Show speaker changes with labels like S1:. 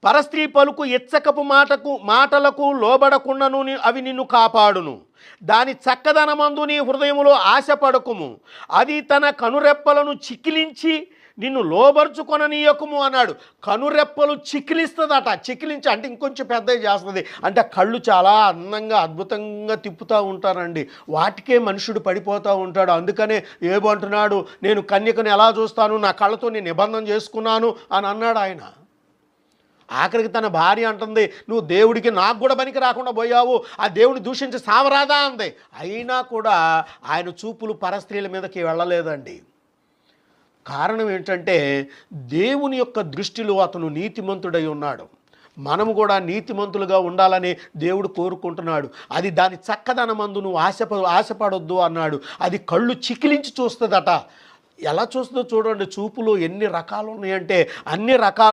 S1: పరస్త్రీ పలుకు ఇచ్చకపు మాటలకు లోబడకుండాను అవి నిన్ను కాపాడును. దాని చక్కదనమందు నీ హృదయములో ఆశపడకుము. అది తన కనురెప్పలను చికిలించి నిన్ను లోబరుచుకొననీయకుము అన్నాడు. కనురెప్పలు చికిలిస్తుందట. చికిలించి అంటే ఇంకొంచెం పెద్దవి చేస్తుంది. అంటే కళ్ళు చాలా అందంగా అద్భుతంగా తిప్పుతూ ఉంటారండి. వాటికే మనుషుడు పడిపోతూ ఉంటాడు. అందుకనే ఏమంటున్నాడు, నేను కన్యకను ఎలా చూస్తాను, నా కళ్ళతో నేను నిబంధన చేసుకున్నాను అని అన్నాడు ఆయన. ఆఖరికి తన భార్య అంటుంది, నువ్వు దేవుడికి నాకు కూడా పనికి రాకుండా పోయావు, ఆ దేవుని దూషించి సావరాదా అంది. అయినా కూడా ఆయన చూపులు పరస్త్రీల మీదకి వెళ్ళలేదండి. కారణం ఏంటంటే దేవుని యొక్క దృష్టిలో అతను నీతిమంతుడై ఉన్నాడు. మనము కూడా నీతిమంతులుగా ఉండాలని దేవుడు కోరుకుంటున్నాడు. అది దాని చక్కదనమందు నువ్వు ఆశపడొద్దు అన్నాడు. అది కళ్ళు చికిలించి చూస్తుందట. ఎలా చూస్తుందో చూడండి. చూపులో ఎన్ని రకాలు ఉన్నాయంటే అన్ని రకాల